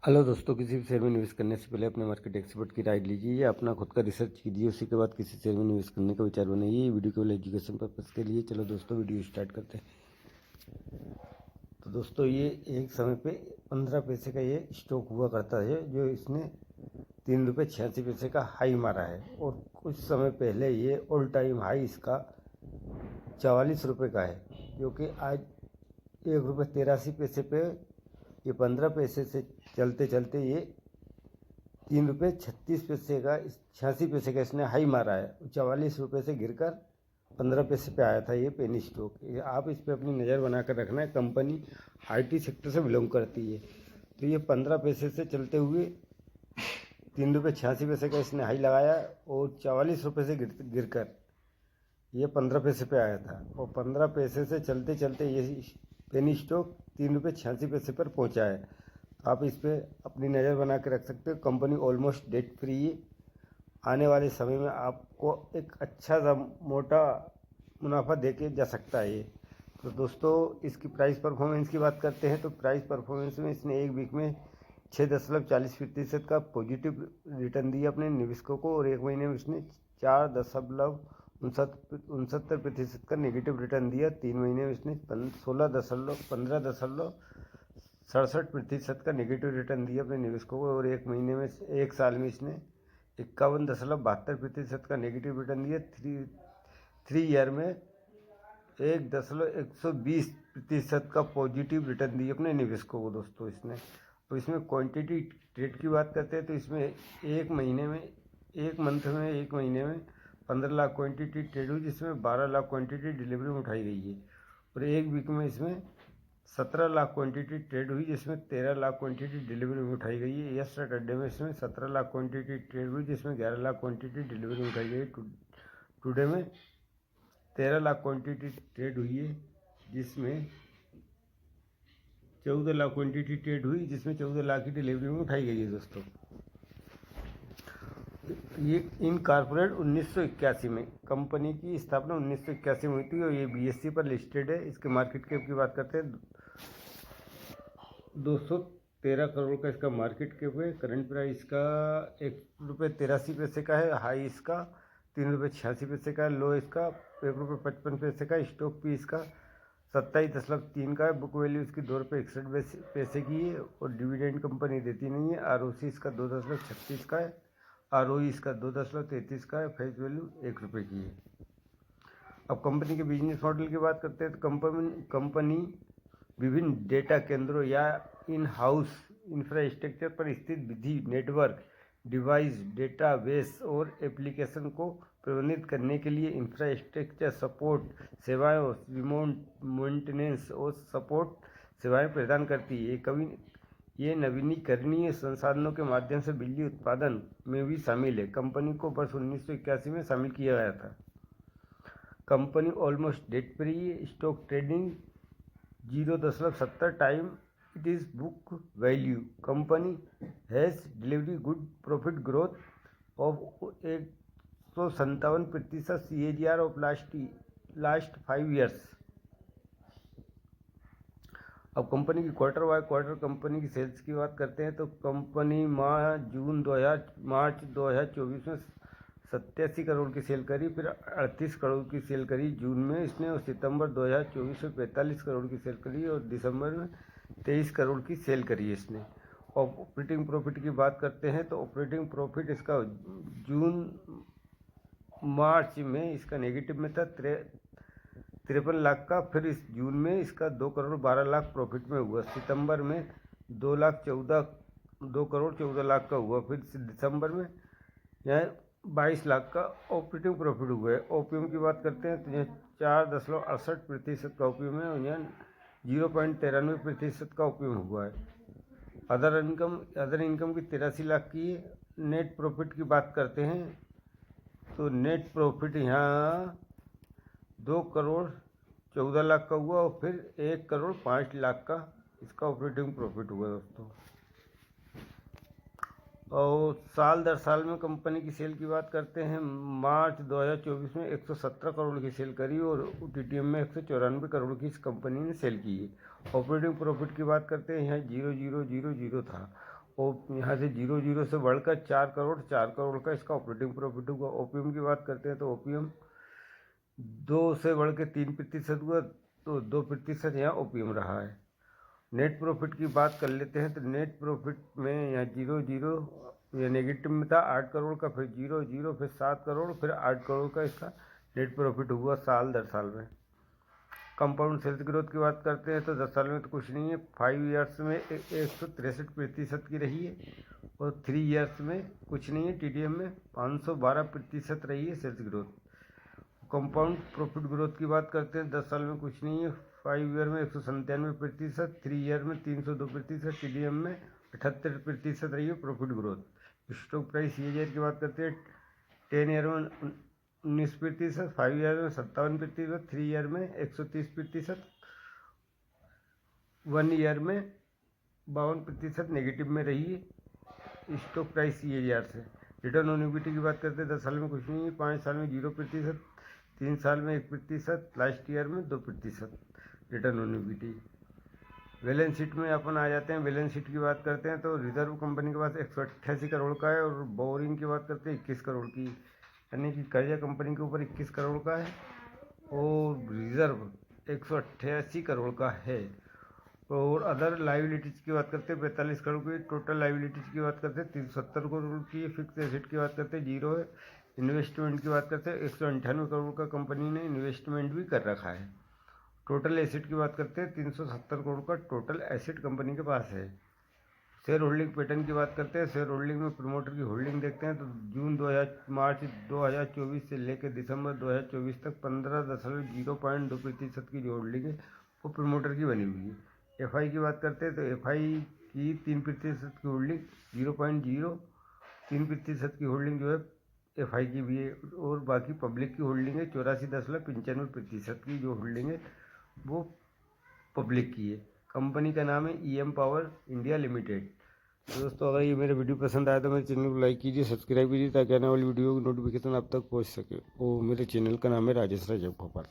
Hello दोस्तों, किसी भी शेयर में निवेश करने से पहले अपने मार्केट एक्सपर्ट की राय लीजिए या अपना खुद का रिसर्च कीजिए। उसी के बाद किसी शेयर में निवेश करने का विचार बनाइए। ये वीडियो केवल एजुकेशन पर्पज़ के लिए। चलो दोस्तों, वीडियो स्टार्ट करते हैं। तो दोस्तों, ये एक समय पे 15 पैसे का ये स्टॉक हुआ करता है, जो इसने 3 रुपये 86 पैसे का हाई मारा है। और कुछ समय पहले ये ऑल टाइम हाई इसका 44 रुपये का है, जो कि आज 1 रुपये 83 पैसे पे ये 15 पैसे से चलते चलते ये 3 रुपये 36 पैसे का 86 पैसे का इसने हाई मारा है। 44 रुपये से गिरकर 15 पैसे पे आया था ये पेनी स्टॉक। आप इस पर अपनी नज़र बनाकर रखना है। कंपनी IT सेक्टर से बिलोंग करती है। तो ये 15 पैसे से चलते हुए 3 रुपये 86 पैसे का इसने हाई लगाया और 44 रुपये से गिरकर ये 15 पैसे पे आया था। और 15 पैसे से चलते चलते ये पेनी स्टॉक 3 रुपये 86 पैसे पर पहुंचा है। तो आप इस पर अपनी नज़र बना के रख सकते हो। कंपनी ऑलमोस्ट डेट फ्री है। आने वाले समय में आपको एक अच्छा सा मोटा मुनाफा दे के जा सकता है ये। तो दोस्तों, इसकी प्राइस परफॉर्मेंस की बात करते हैं तो प्राइस परफॉर्मेंस में इसने एक वीक में 6.40% का पॉजिटिव रिटर्न दिया अपने निवेशकों को, और एक महीने में इसने 4.69% का नेगेटिव रिटर्न दिया। 3 महीने में इसने 15.67% का नेगेटिव रिटर्न दिया अपने निवेशकों को, और एक साल में इसने 51.72% का नेगेटिव रिटर्न दिया। 3 ईयर में 1.120% का पॉजिटिव रिटर्न दिया अपने निवेशकों को दोस्तों इसने। तो इसमें क्वांटिटी ट्रेड की बात करते हैं तो इसमें एक महीने में 15 लाख क्वांटिटी ट्रेड हुई, जिसमें 12 लाख क्वांटिटी डिलीवरी में उठाई गई है। और एक वीक में इसमें 17 लाख क्वांटिटी ट्रेड हुई, जिसमें 13 लाख क्वांटिटी डिलीवरी में उठाई गई है। यस सैटरडे में इसमें 17 लाख क्वांटिटी ट्रेड हुई, जिसमें 11 लाख क्वांटिटी डिलीवरी में उठाई गई। टुडे में 13 लाख क्वांटिटी ट्रेड हुई है, जिसमें 14 लाख क्वांटिटी ट्रेड हुई, जिसमें 14 लाख की डिलीवरी में उठाई गई है दोस्तों। ये इन कॉर्पोरेट 1981 में, कंपनी की स्थापना 1981 में हुई थी और ये BSE पर लिस्टेड है। इसके मार्केट कैप की बात करते हैं 213 करोड़ का इसका मार्केट कैप है। करंट प्राइस का 1 रुपये 83 पैसे का है। हाई इसका 3 रुपये 86 पैसे का है। लो इसका 1 रुपये 55 पैसे का। स्टॉक भी इसका 27.3 का है। बुक वैल्यू इसकी 2 रुपये 61 पैसे की है। और डिविडेंड कंपनी देती नहीं है। ROC इसका 2.36 का है। ROE इसका 2.33 का है। फेस वैल्यू 1 रुपये की है। अब कंपनी के बिजनेस मॉडल की बात करते हैं तो कंपनी विभिन्न डेटा केंद्रों या इन हाउस इंफ्रास्ट्रक्चर पर स्थित विधि नेटवर्क डिवाइस डेटाबेस और एप्लीकेशन को प्रबंधित करने के लिए इंफ्रास्ट्रक्चर सपोर्ट सेवाएं और रिमोट मेंटेनेंस और सपोर्ट सेवाएं प्रदान करती है। ये नवीनीकरणीय संसाधनों के माध्यम से बिजली उत्पादन में भी शामिल है। कंपनी को वर्ष 1981 में शामिल किया गया था। कंपनी ऑलमोस्ट डेट फ्री है। Stock trading 0.70 time it is book value. Company has delivery good profit growth of 157% CAGR of last 5 years. अब कंपनी की क्वार्टर बाय क्वार्टर कंपनी की सेल्स की बात करते हैं तो कंपनी मार्च 2024 में 87 करोड़ की सेल करी, फिर 38 करोड़ की सेल करी जून में इसने, और सितंबर 2024 में 45 करोड़ की सेल करी, और दिसंबर में 23 करोड़ की सेल करी है। ऑपरेटिंग प्रॉफिट की बात करते हैं तो ऑपरेटिंग प्रॉफिट इसका मार्च में इसका नेगेटिव में था 53 लाख का, फिर इस जून में इसका 2 करोड़ 12 लाख प्रॉफिट में हुआ। सितंबर में 2 करोड़ 14 लाख का हुआ, फिर दिसंबर में यह 22 लाख का ऑपरेटिंग प्रॉफिट हुआ है। ओपीएम की बात करते हैं तो यह 4.68% का ओपीएम है, और यह 0.93% का ओपीएम हुआ है। अदर इनकम की 83 लाख की है। नेट प्रॉफिट की बात करते हैं तो नेट प्रॉफिट यहाँ 2 करोड़ 14 लाख का हुआ, और फिर 1 करोड़ 5 लाख का इसका ऑपरेटिंग प्रॉफिट हुआ दोस्तों। और साल दर साल में कंपनी की सेल की बात करते हैं, मार्च 2024 में 117 करोड़ की सेल करी, और TTM में 194 करोड़ की इस कंपनी ने सेल की है। ऑपरेटिंग प्रॉफिट की बात करते हैं यहाँ 0.000 था, और यहाँ से 00 से बढ़कर 4 करोड़ का इसका ऑपरेटिंग प्रॉफिट हुआ। ओपीएम की बात करते हैं तो ओपीएम 2 से बढ़ के 3% हुआ, तो 2% यहाँ ओपीएम रहा है। नेट प्रॉफिट की बात कर लेते हैं तो नेट प्रॉफिट में यहाँ 00 या नेगेटिव में था 8 करोड़ का, फिर 00 फिर 7 करोड़ फिर 8 करोड़ का इसका नेट प्रॉफिट हुआ साल दर साल में। कंपाउंड सेल्स ग्रोथ की बात करते हैं तो 10 साल में तो कुछ नहीं है, 5 ईयर्स में 163% की रही है, और 3 ईयर्स में कुछ नहीं है, टीडीएम में 512% रही है sales growth. Compound profit growth की बात करते हैं 10 साल में कुछ नहीं है, 5 ईयर में 197%, 3 ईयर में 302%, टीडीएम में 78% रही है profit growth. Stock price year की बात करते हैं 10 ईयर में 19%, 5 ईयर में 57%, 3 ईयर में 130%, 1 ईयर में 52% नेगेटिव में रही है स्टॉक प्राइस ईयर से। रिटर्न ऑन इक्विटी की बात करते हैं 10 साल में कुछ नहीं है, 5 साल में 0%, 3 साल में 1%, लास्ट ईयर में 2% return on equity. Balance sheet में अपन आ जाते हैं। बैलेंस शीट की बात करते हैं तो रिजर्व कंपनी के पास 188 करोड़ का है, और बोरिंग की बात करते हैं 21 करोड़ की, यानी कि कर्जा कंपनी के ऊपर 21 करोड़ का है, और रिजर्व 188 करोड़ का है। और अदर लाइबिलिटीज़ की बात करते हैं 45 करोड़ की। टोटल लाइबिलिटीज़ की बात करते हैं 370 करोड़ की। फिक्स एसेट की बात करते हैं 0 है। इन्वेस्टमेंट की बात करते हैं 198 करोड़ का कंपनी ने इन्वेस्टमेंट भी कर रखा है। टोटल एसेट की बात करते हैं 370 करोड़ का टोटल एसेट कंपनी के पास है। शेयर होल्डिंग पैटर्न की बात करते हैं। शेयर होल्डिंग में प्रमोटर की होल्डिंग देखते हैं तो मार्च 2024 से लेकर दिसंबर 2024 तक 15.02% की जो होल्डिंग है वो प्रमोटर की बनी हुई है। एफआई की बात करते हैं तो एफआई की 3% की होल्डिंग 0.03% की होल्डिंग जो है एफआई की भी है, और बाकी पब्लिक की होल्डिंग है 84.95% की जो होल्डिंग है वो पब्लिक की है। कंपनी का नाम है ईएम पावर इंडिया लिमिटेड। तो दोस्तों अगर ये मेरे वीडियो पसंद आया तो मेरे चैनल को लाइक कीजिए, सब्सक्राइब कीजिए, ताकि आने वाली वीडियो की नोटिफिकेशन आप तक पहुंच सके। और मेरे चैनल का नाम है राजेश राज भोपाल।